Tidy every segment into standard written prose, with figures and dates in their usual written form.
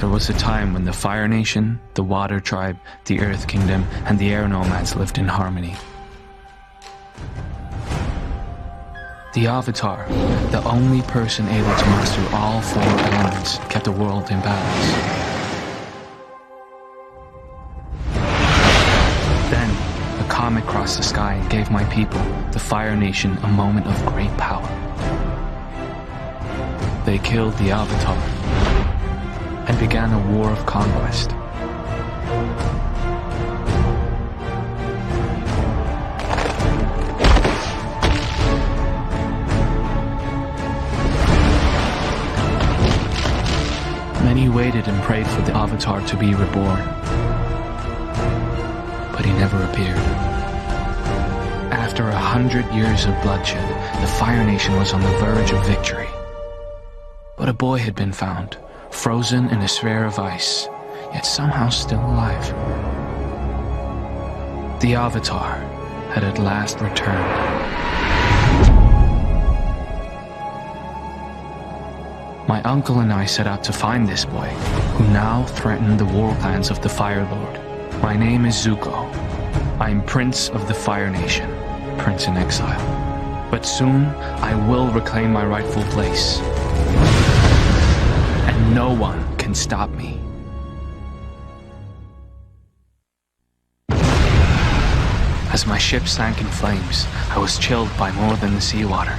There was a time when the Fire Nation, the Water Tribe, the Earth Kingdom, and the Air Nomads lived in harmony. The Avatar, the only person able to master all four elements, kept the world in balance. Then, a comet crossed the sky and gave my people, the Fire Nation, a moment of great power. They killed the Avatar and began a war of conquest. Many waited and prayed for the Avatar to be reborn, but he never appeared. After 100 years of bloodshed, the Fire Nation was on the verge of victory. But a boy had been found, frozen in a sphere of ice, yet somehow still alive. The Avatar had at last returned. My uncle and I set out to find this boy, who now threatened the war plans of the Fire Lord. My name is Zuko. I am Prince of the Fire Nation, Prince in exile. But soon, I will reclaim my rightful place. And no one can stop me. As my ship sank in flames, I was chilled by more than the seawater.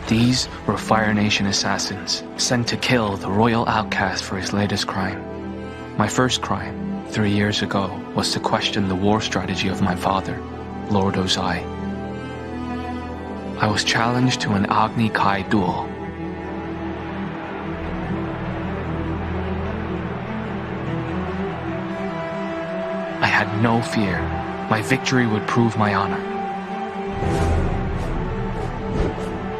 These were Fire Nation assassins, sent to kill the royal outcast for his latest crime. My first crime, 3 years ago, was to question the war strategy of my father, Lord Ozai. I was challenged to an Agni Kai duel. I had no fear. My victory would prove my honor.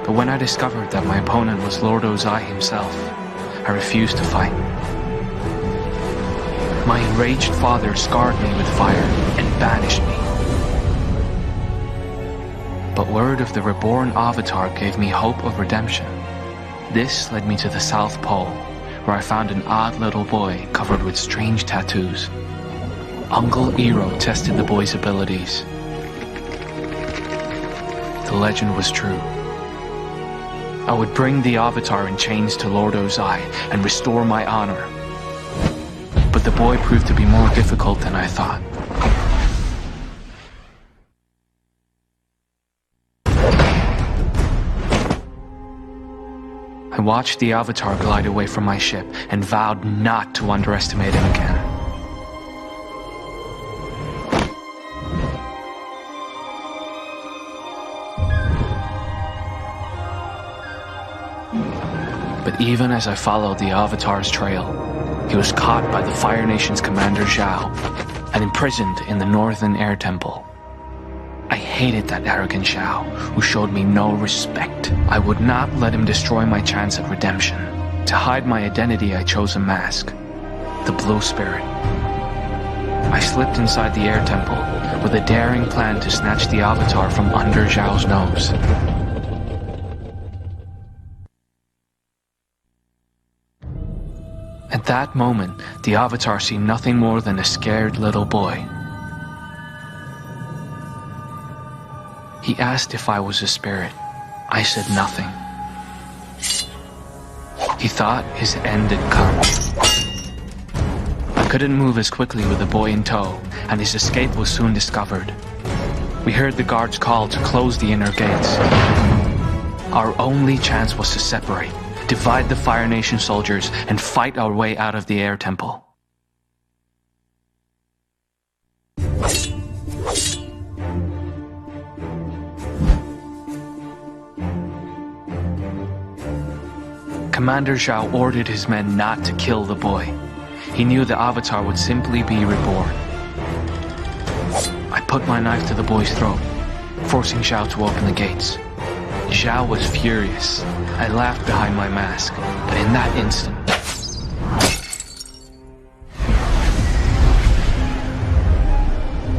But when I discovered that my opponent was Lord Ozai himself, I refused to fight. My enraged father scarred me with fire and banished me. But word of the reborn Avatar gave me hope of redemption. This led me to the South Pole, where I found an odd little boy covered with strange tattoos. Uncle Iroh tested the boy's abilities. The legend was true. I would bring the Avatar in chains to Lord Ozai and restore my honor. But the boy proved to be more difficult than I thought. I watched the Avatar glide away from my ship and vowed not to underestimate him again. But even as I followed the Avatar's trail, he was caught by the Fire Nation's commander Zhao and imprisoned in the Northern Air Temple. I hated that arrogant Zhao, who showed me no respect. I would not let him destroy my chance at redemption. To hide my identity, I chose a mask, the Blue Spirit. I slipped inside the Air Temple with a daring plan to snatch the Avatar from under Zhao's nose. At that moment, the Avatar seemed nothing more than a scared little boy. He asked if I was a spirit. I said nothing. He thought his end had come. I couldn't move as quickly with the boy in tow, and his escape was soon discovered. We heard the guards call to close the inner gates. Our only chance was to separate, divide the Fire Nation soldiers, and fight our way out of the Air Temple. Commander Zhao ordered his men not to kill the boy. He knew the Avatar would simply be reborn. I put my knife to the boy's throat, forcing Zhao to open the gates. Zhao was furious. I laughed behind my mask, but in that instant,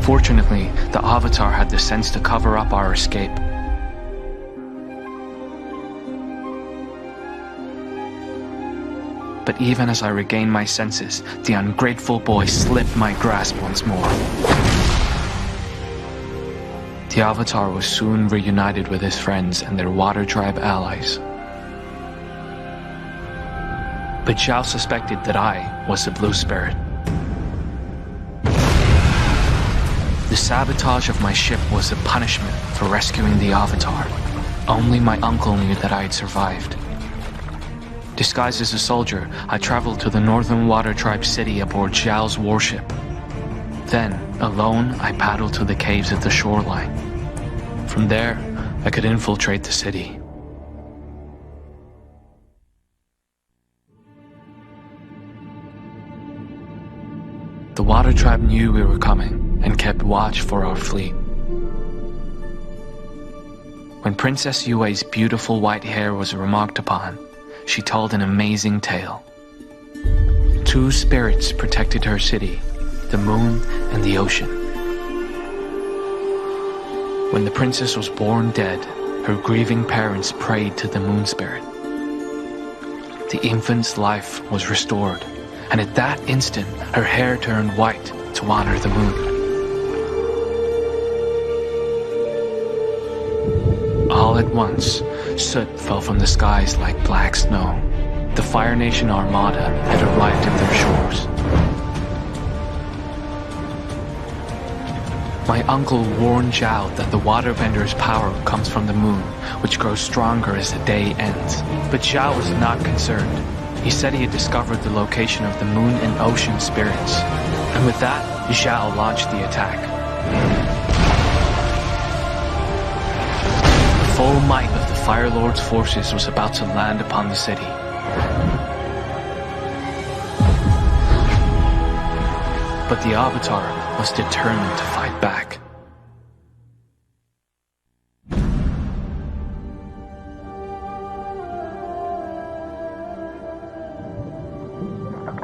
fortunately, the Avatar had the sense to cover up our escape. But even as I regained my senses, the ungrateful boy slipped my grasp once more. The Avatar was soon reunited with his friends and their water tribe allies. But Zhao suspected that I was the Blue Spirit. The sabotage of my ship was a punishment for rescuing the Avatar. Only my uncle knew that I had survived. Disguised as a soldier, I traveled to the Northern Water Tribe city aboard Zhao's warship. Then, alone, I paddled to the caves at the shoreline. From there, I could infiltrate the city. The Water Tribe knew we were coming and kept watch for our fleet. When Princess Yue's beautiful white hair was remarked upon, she told an amazing tale. 2 spirits protected her city, the moon and the ocean. When the princess was born dead, her grieving parents prayed to the moon spirit. The infant's life was restored, and at that instant, her hair turned white to honor the moon. All at once, soot fell from the skies like black snow. The Fire Nation armada had arrived at their shores. My uncle warned Zhao that the waterbender's power comes from the moon, which grows stronger as the day ends. But Zhao was not concerned. He said he had discovered the location of the moon and ocean spirits. And with that, Zhao launched the attack. The full might of the Fire Lord's forces was about to land upon the city. But the Avatar was determined to fight back.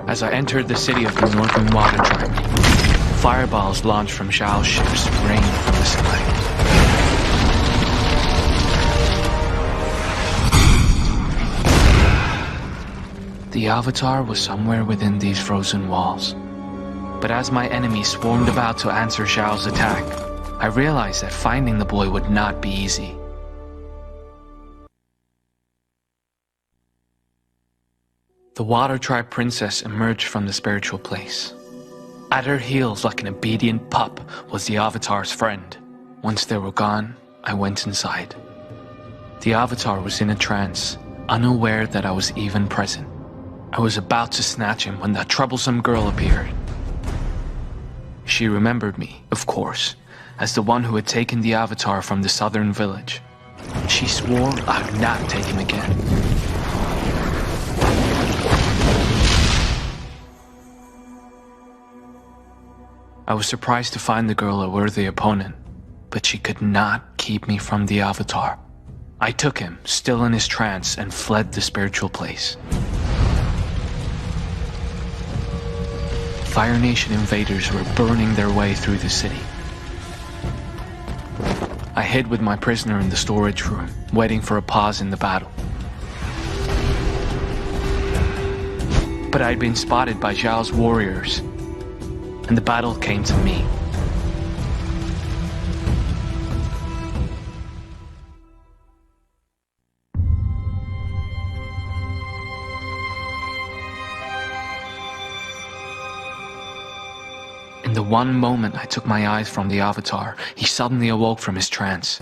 As I entered the city of the Northern Water Tribe, fireballs launched from Zhao's ships rained from the sky. The Avatar was somewhere within these frozen walls. But as my enemies swarmed about to answer Zhao's attack, I realized that finding the boy would not be easy. The Water Tribe princess emerged from the spiritual place. At her heels, like an obedient pup, was the Avatar's friend. Once they were gone, I went inside. The Avatar was in a trance, unaware that I was even present. I was about to snatch him when that troublesome girl appeared. She remembered me, of course, as the one who had taken the Avatar from the southern village. She swore I would not take him again. I was surprised to find the girl a worthy opponent, but she could not keep me from the Avatar. I took him, still in his trance, and fled the spiritual place. Fire Nation invaders were burning their way through the city. I hid with my prisoner in the storage room, waiting for a pause in the battle. But I'd been spotted by Zhao's warriors, and the battle came to me. In the one moment I took my eyes from the Avatar, he suddenly awoke from his trance.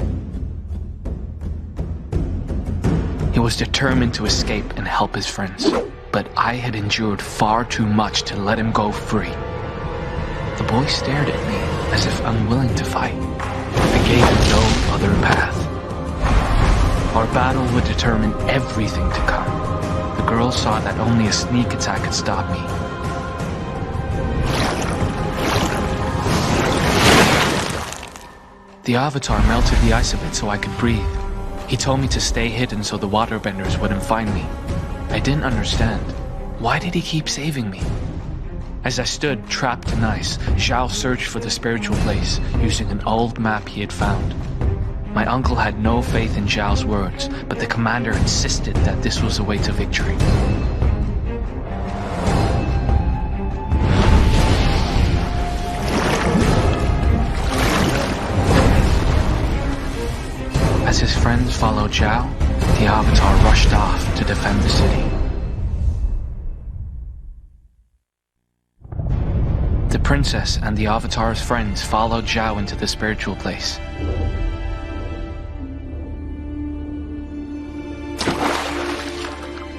He was determined to escape and help his friends, but I had endured far too much to let him go free. The boy stared at me as if unwilling to fight. I gave him no other path. Our battle would determine everything to come. The girl saw that only a sneak attack could stop me. The Avatar melted the ice a bit so I could breathe. He told me to stay hidden so the waterbenders wouldn't find me. I didn't understand. Why did he keep saving me? As I stood trapped in ice, Zhao searched for the spiritual place using an old map he had found. My uncle had no faith in Zhao's words, but the commander insisted that this was the way to victory. As his friends followed Zhao, the Avatar rushed off to defend the city. The princess and the Avatar's friends followed Zhao into the spiritual place.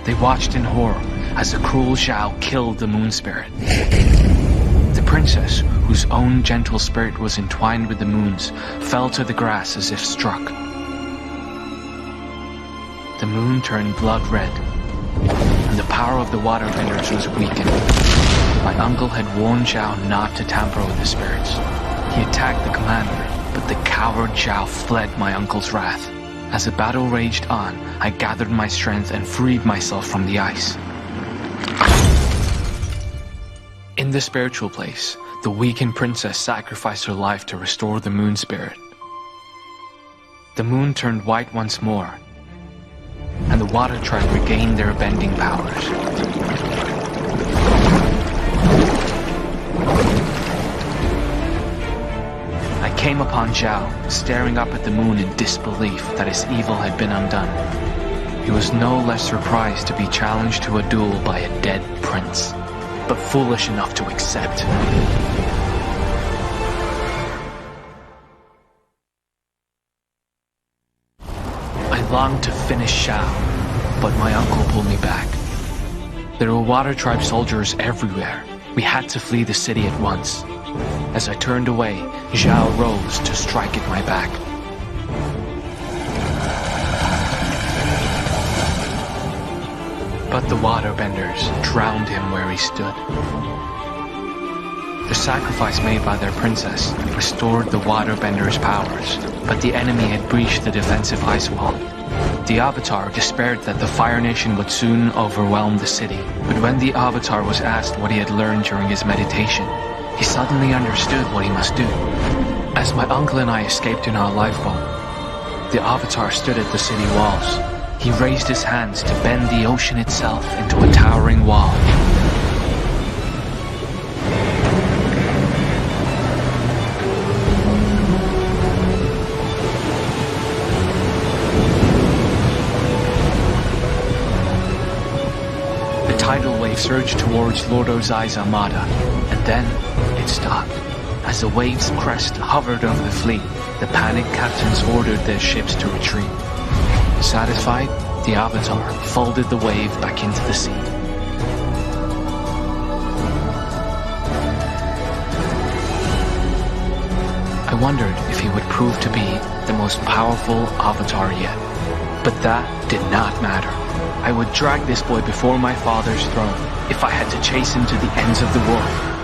They watched in horror as the cruel Zhao killed the moon spirit. The princess, whose own gentle spirit was entwined with the moon's, fell to the grass as if struck. The moon turned blood red, and the power of the waterbenders was weakened. My uncle had warned Zhao not to tamper with the spirits. He attacked the commander, but the coward Zhao fled my uncle's wrath. As the battle raged on, I gathered my strength and freed myself from the ice. In the spiritual place, the weakened princess sacrificed her life to restore the moon spirit. The moon turned white once more, and the water tribe regained their bending powers. I came upon Zhao, staring up at the moon in disbelief that his evil had been undone. He was no less surprised to be challenged to a duel by a dead prince, but foolish enough to accept. I longed to finish Zhao, but my uncle pulled me back. There were water tribe soldiers everywhere. We had to flee the city at once. As I turned away, Zhao rose to strike at my back. But the waterbenders drowned him where he stood. The sacrifice made by their princess restored the waterbenders' powers, but the enemy had breached the defensive ice wall. The Avatar despaired that the Fire Nation would soon overwhelm the city, but when the Avatar was asked what he had learned during his meditation, he suddenly understood what he must do. As my uncle and I escaped in our lifeboat, the Avatar stood at the city walls. He raised his hands to bend the ocean itself into a towering wall. The tidal wave surged towards Lord Ozai's armada, and then it stopped. As the wave's crest hovered over the fleet, the panicked captains ordered their ships to retreat. Satisfied, the Avatar folded the wave back into the sea. I wondered if he would prove to be the most powerful Avatar yet. But that did not matter. I would drag this boy before my father's throne if I had to chase him to the ends of the world.